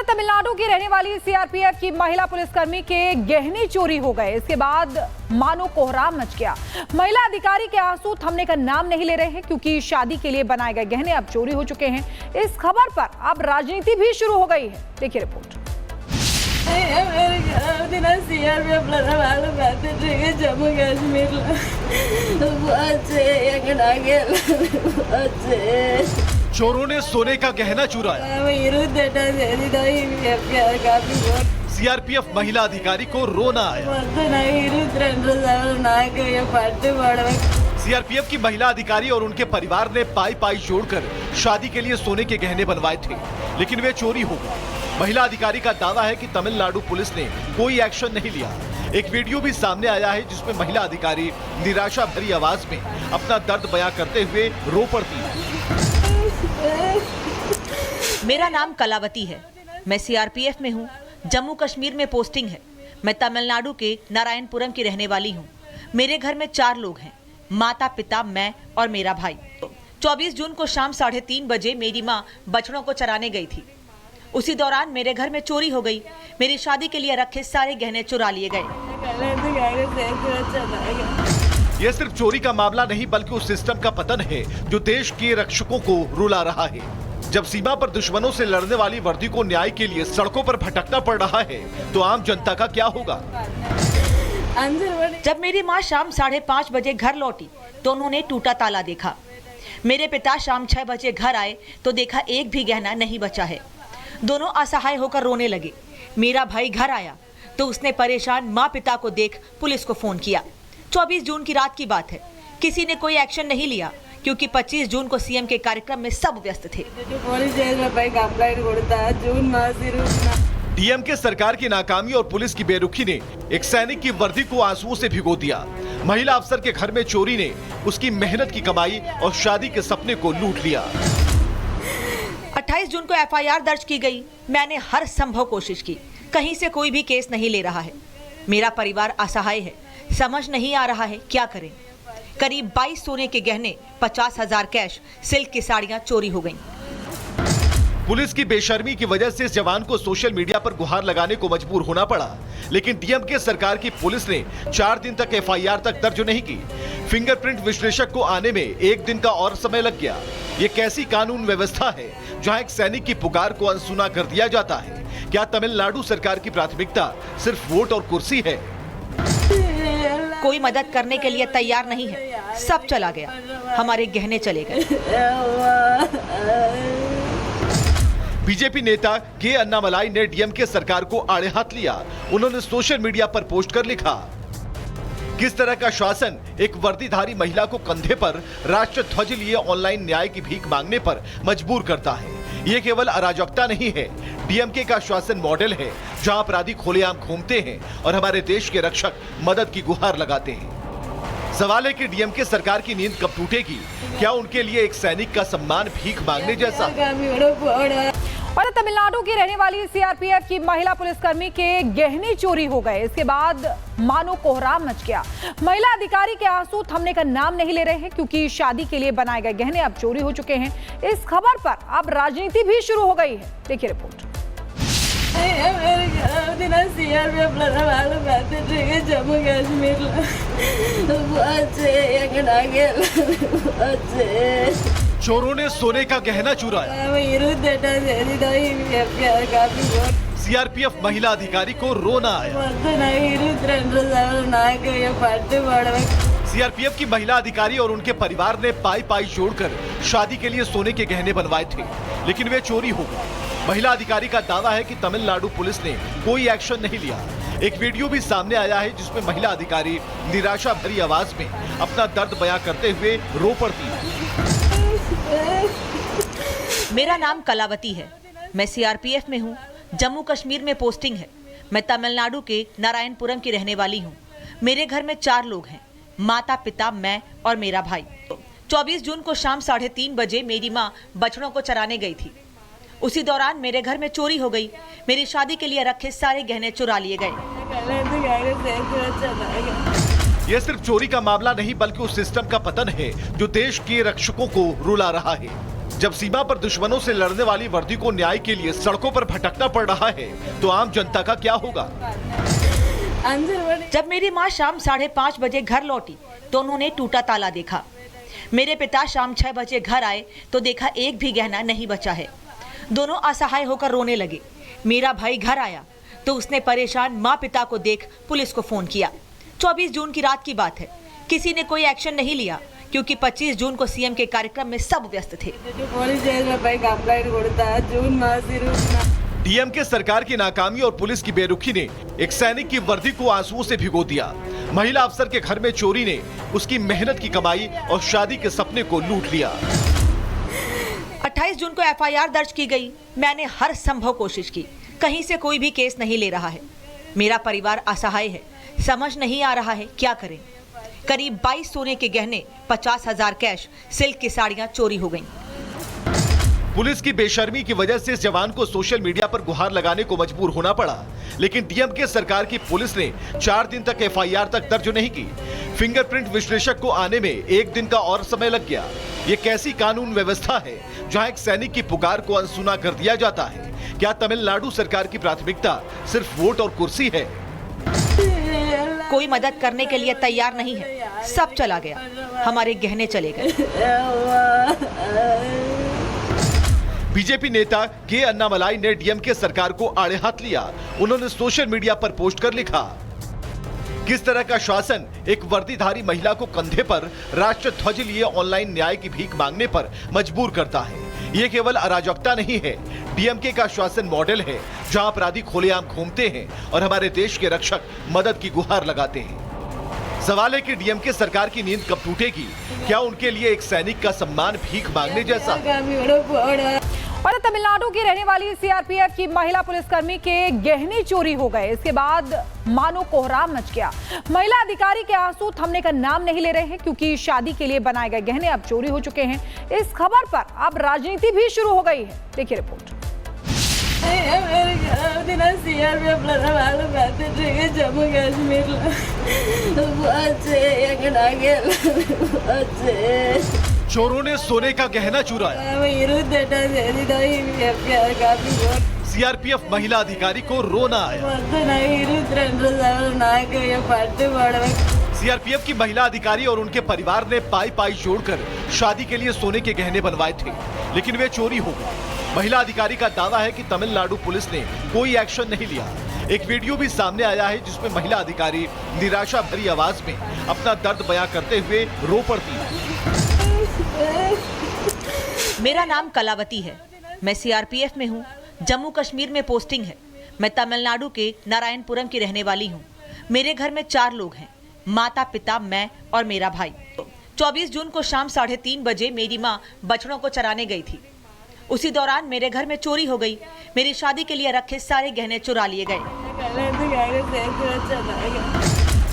तमिलनाडु की रहने वाली सीआरपीएफ की महिला पुलिसकर्मी के गहने चोरी हो गए। इसके बाद मानो कोहराम मच गया। महिला अधिकारी के आंसू थमने का नाम नहीं ले रहे हैं क्योंकि शादी के लिए बनाए गए गहने अब चोरी हो चुके हैं। इस खबर पर अब राजनीति भी शुरू हो गई है। देखिए रिपोर्ट। जम्मू कश्मीर चोरों ने सोने का गहना चुराया। सीआरपीएफ महिला अधिकारी को रोना आया। सीआरपीएफ की महिला अधिकारी और उनके परिवार ने पाई जोड़कर शादी के लिए सोने के गहने बनवाए थे, लेकिन वे चोरी हो गए। महिला अधिकारी का दावा है कि तमिलनाडु पुलिस ने कोई एक्शन नहीं लिया। एक वीडियो भी सामने आया है जिसमें महिला अधिकारी निराशा भरी आवाज में अपना दर्द बयां करते हुए रो पड़ती है। मेरा नाम कलावती है। मैं सीआरपीएफ में हूँ। जम्मू कश्मीर में पोस्टिंग है। मैं तमिलनाडु के नारायणपुरम की रहने वाली हूँ। मेरे घर में 4 लोग हैं, माता पिता, मैं और मेरा भाई। 24 जून को शाम 3:30 बजे मेरी माँ बछड़ों को चराने गई थी। उसी दौरान मेरे घर में चोरी हो गई। मेरी शादी के लिए रखे सारे गहने चुरा लिए गए। यह सिर्फ चोरी का मामला नहीं बल्कि उस सिस्टम का पतन है जो देश के रक्षकों को रुला रहा है। जब सीमा पर दुश्मनों से लड़ने वाली वर्दी को न्याय के लिए सड़कों पर भटकना पड़ रहा है तो आम जनता का क्या होगा। जब मेरी माँ शाम 5:30 बजे घर लौटी तो उन्होंने टूटा ताला देखा। मेरे पिता शाम 6 बजे घर आए तो देखा एक भी गहना नहीं बचा है। दोनों असहाय होकर रोने लगे। मेरा भाई घर आया तो उसने परेशान माँ पिता को देख पुलिस को फोन किया। 24 जून की रात की बात है। किसी ने कोई एक्शन नहीं लिया क्योंकि 25 जून को सीएम के कार्यक्रम में सब व्यस्त थे। डीएमके सरकार की नाकामी और पुलिस की बेरुखी ने एक सैनिक की वर्दी को आंसुओं से भिगो दिया। महिला अफसर के घर में चोरी ने उसकी मेहनत की कमाई और शादी के सपने को लूट लिया। 28 जून को एफआईआर दर्ज की गई। मैंने हर संभव कोशिश की, कहीं से कोई भी केस नहीं ले रहा है। मेरा परिवार असहाय है, समझ नहीं आ रहा है क्या करें। करीब 22 सोने के गहने, 50,000 कैश, सिल्क की साड़ियां चोरी हो गईं। पुलिस की बेशर्मी की वजह से इस जवान को सोशल मीडिया पर गुहार लगाने को मजबूर होना पड़ा, लेकिन डीएमके सरकार की पुलिस ने 4 दिन तक एफआईआर तक दर्ज नहीं की। फिंगरप्रिंट विश्लेषक को आने में 1 दिन का और समय लग गया। ये कैसी कानून व्यवस्था है जहां एक सैनिक की पुकार को अनसुना कर दिया जाता है। क्या तमिलनाडु सरकार की प्राथमिकता सिर्फ वोट और कुर्सी है? कोई मदद करने के लिए तैयार नहीं है। सब चला गया, हमारे गहने चले गए। बीजेपी नेता के अन्नामलाई ने डीएमके सरकार को आड़े हाथ लिया। उन्होंने सोशल मीडिया पर पोस्ट कर लिखा, किस तरह का शासन एक वर्दीधारी महिला को कंधे पर राष्ट्र ध्वज लिए ऑनलाइन न्याय की भीख मांगने पर मजबूर करता है। ये केवल अराजकता नहीं है, डीएमके का शासन मॉडल है जहां अपराधी खुलेआम घूमते हैं और हमारे देश के रक्षक मदद की गुहार लगाते हैं। सवाल है कि डीएमके सरकार की नींद कब टूटेगी? क्या उनके लिए एक सैनिक का सम्मान भीख मांगने जैसा? और तमिलनाडु की रहने वाली सीआरपीएफ की महिला पुलिसकर्मी के गहने चोरी हो गए। इसके बाद मानो कोहराम मच गया। महिला अधिकारी के आंसू थमने का नाम नहीं ले रहे हैं क्योंकि शादी के लिए बनाए गए गहने अब चोरी हो चुके हैं। इस खबर पर अब राजनीति भी शुरू हो गई है। देखिए रिपोर्ट। जम्मू कश्मीर चोरों ने सोने का गहना चुराया। सीआरपीएफ महिला अधिकारी को रोना आया। सीआरपीएफ की महिला अधिकारी और उनके परिवार ने पाई जोड़कर शादी के लिए सोने के गहने बनवाए थे, लेकिन वे चोरी हो गए। महिला अधिकारी का दावा है कि तमिलनाडु पुलिस ने कोई एक्शन नहीं लिया। एक वीडियो भी सामने आया है जिसमें महिला अधिकारी निराशा भरी आवाज में अपना दर्द बयां करते हुए रो पड़ती है। मेरा नाम कलावती है। मैं सीआरपीएफ में हूँ। जम्मू कश्मीर में पोस्टिंग है। मैं तमिलनाडु के नारायणपुरम की रहने वाली हूँ। मेरे घर में 4 लोग हैं, माता पिता, मैं और मेरा भाई। 24 जून को शाम 3:30 बजे मेरी माँ बछड़ों को चराने गई थी। उसी दौरान मेरे घर में चोरी हो गई। मेरी शादी के लिए रखे सारे गहने चुरा लिए गए। यह सिर्फ चोरी का मामला नहीं बल्कि उस सिस्टम का पतन है जो देश के रक्षकों को रुला रहा है। जब सीमा पर दुश्मनों से लड़ने वाली वर्दी को न्याय के लिए सड़कों पर भटकना पड़ रहा है तो आम जनता का क्या होगा? जब मेरी माँ शाम 5:30 बजे घर लौटी तो उन्होंने टूटा ताला देखा। मेरे पिता शाम 6 बजे घर आए तो देखा एक भी गहना नहीं बचा है। दोनों असहाय होकर रोने लगे। मेरा भाई घर आया तो उसने परेशान माँ पिता को देख पुलिस को फोन किया। 24 जून की रात की बात है। किसी ने कोई एक्शन नहीं लिया क्योंकि 25 जून को सीएम के कार्यक्रम में सब व्यस्त थे। डीएम के सरकार की नाकामी और पुलिस की बेरुखी ने एक सैनिक की वर्दी को आंसुओं से भिगो दिया। महिला अफसर के घर में चोरी ने उसकी मेहनत की कमाई और शादी के सपने को लूट लिया। 28 जून को एफआईआर दर्ज की गई। मैंने हर संभव कोशिश की, कहीं से कोई भी केस नहीं ले रहा है। मेरा परिवार असहाय है, समझ नहीं आ रहा है क्या करें। करीब 22 सोने के गहने, 50,000 कैश, सिल्क की साड़ियां चोरी हो गईं। पुलिस की बेशर्मी की वजह से इस जवान को सोशल मीडिया पर गुहार लगाने को मजबूर होना पड़ा, लेकिन डीएम के सरकार की पुलिस ने 4 दिन तक एफआईआर तक दर्ज नहीं की। फिंगरप्रिंट विश्लेषक को आने में 1 दिन का और समय लग गया। ये कैसी कानून व्यवस्था है जहां एक सैनिक की पुकार को अनसुना कर दिया जाता है? क्या तमिलनाडु सरकार की प्राथमिकता सिर्फ वोट और कुर्सी है? कोई मदद करने के लिए तैयार नहीं है। सब चला गया, हमारे गहने चले गए। बीजेपी नेता के अन्नामलाई ने डीएम के सरकार को आड़े हाथ लिया। उन्होंने सोशल मीडिया पर पोस्ट कर लिखा, किस तरह का शासन एक वर्दीधारी महिला को कंधे पर राष्ट्र ध्वज लिए ऑनलाइन न्याय की भीख मांगने पर मजबूर करता है। ये केवल अराजकता नहीं है, डीएमके का शासन मॉडल है जहां अपराधी खुलेआम घूमते हैं और हमारे देश के रक्षक मदद की गुहार लगाते हैं। सवाल है कि डीएमके सरकार की नींद कब टूटेगी? क्या उनके लिए एक सैनिक का सम्मान भीख मांगने जैसा? और तमिलनाडु की रहने वाली सीआरपीएफ की महिला पुलिसकर्मी के गहने चोरी हो गए। इसके बाद मानो कोहराम मच गया। महिला अधिकारी के आंसू थमने का नाम नहीं ले रहे हैं क्योंकि शादी के लिए बनाए गए गहने अब चोरी हो चुके हैं। इस खबर पर अब राजनीति भी शुरू हो गई है। देखिए रिपोर्ट। जम्मू कश्मीर चोरों ने सोने का गहना चुराया। सीआरपीएफ महिला अधिकारी को रोना आया। सीआरपीएफ की महिला अधिकारी और उनके परिवार ने पाई जोड़कर शादी के लिए सोने के गहने बनवाए थे, लेकिन वे चोरी हो गए। महिला अधिकारी का दावा है कि तमिलनाडु पुलिस ने कोई एक्शन नहीं लिया। एक वीडियो भी सामने आया है जिसमें महिला अधिकारी निराशा भरी आवाज में अपना दर्द बयां करते हुए रो पड़ती है। मेरा नाम कलावती है। मैं सीआरपीएफ में हूँ। जम्मू कश्मीर में पोस्टिंग है। मैं तमिलनाडु के नारायणपुरम की रहने वाली हूँ। मेरे घर में 4 लोग हैं, माता पिता, मैं और मेरा भाई। 24 जून को शाम 3:30 बजे मेरी माँ बछड़ों को चराने गई थी। उसी दौरान मेरे घर में चोरी हो गई। मेरी शादी के लिए रखे सारे गहने चुरा लिए गए।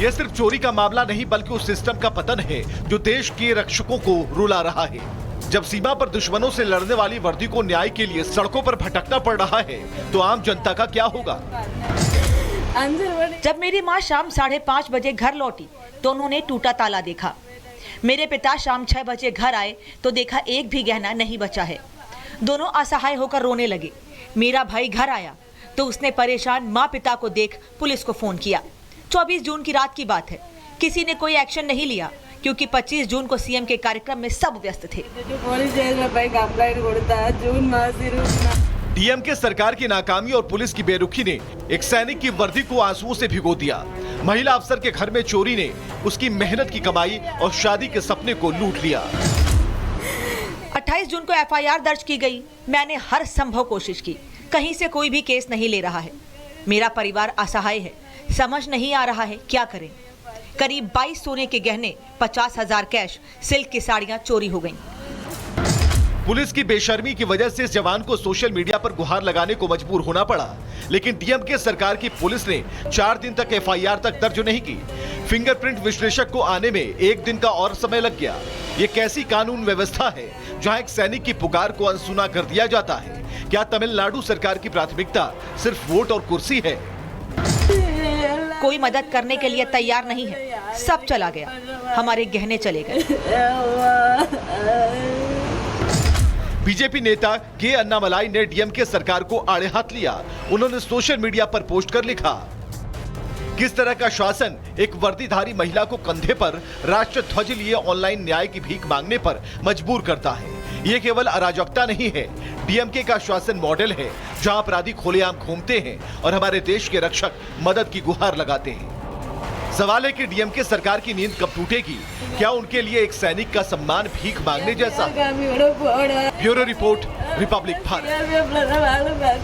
यह सिर्फ चोरी का मामला नहीं बल्कि उस सिस्टम का पतन है जो देश के रक्षकों को रुला रहा है। जब सीमा पर दुश्मनों से लड़ने वाली वर्दी को न्याय के लिए सड़कों पर भटकना पड़ रहा है तो आम जनता का क्या होगा? जब मेरी माँ शाम 5:30 बजे घर लौटी तो उन्होंने टूटा ताला देखा। मेरे पिता शाम 6 बजे घर आए तो देखा एक भी गहना नहीं बचा है। दोनों असहाय होकर रोने लगे। मेरा भाई घर आया तो उसने परेशान माँ पिता को देख पुलिस को फोन किया। 24 जून की रात की बात है। किसी ने कोई एक्शन नहीं लिया क्योंकि 25 जून को सीएम के कार्यक्रम में सब व्यस्त थे। डीएम के सरकार की नाकामी और पुलिस की बेरुखी ने एक सैनिक की वर्दी को आंसुओं से भिगो दिया। महिला अफसर के घर में चोरी ने उसकी मेहनत की कमाई और शादी के सपने को लूट लिया। 28 जून को एफआईआर दर्ज की गई। मैंने हर संभव कोशिश की, कहीं से कोई भी केस नहीं ले रहा है। मेरा परिवार असहाय है, समझ नहीं आ रहा है क्या करें। करीब 22 सोने के गहने, 50,000 कैश, सिल्क की साड़ियां चोरी हो गईं। पुलिस की बेशर्मी की वजह से इस जवान को सोशल मीडिया पर गुहार लगाने को मजबूर होना पड़ा, लेकिन डीएम के सरकार की पुलिस ने 4 दिन तक एफआईआर तक दर्ज नहीं की। फिंगरप्रिंट विश्लेषक को आने में 1 दिन का और समय लग गया। ये कैसी कानून व्यवस्था है जहां एक सैनिक की पुकार को अनसुना कर दिया जाता है? क्या तमिलनाडु सरकार की प्राथमिकता सिर्फ वोट और कुर्सी है? कोई मदद करने के लिए तैयार नहीं है। सब चला गया, हमारे गहने चले गए। बीजेपी नेता के अन्नामलाई ने डीएमके सरकार को आड़े हाथ लिया। उन्होंने सोशल मीडिया पर पोस्ट कर लिखा, किस तरह का शासन एक वर्दीधारी महिला को कंधे पर राष्ट्र ध्वज लिए ऑनलाइन न्याय की भीख मांगने पर मजबूर करता है। ये केवल अराजकता नहीं है, डीएमके का शासन मॉडल है जहां अपराधी खुलेआम घूमते हैं और हमारे देश के रक्षक मदद की गुहार लगाते हैं। सवाल है कि डीएमके सरकार की नींद कब टूटेगी? क्या उनके लिए एक सैनिक का सम्मान भीख मांगने जैसा? Bureau report, Republic Bharat.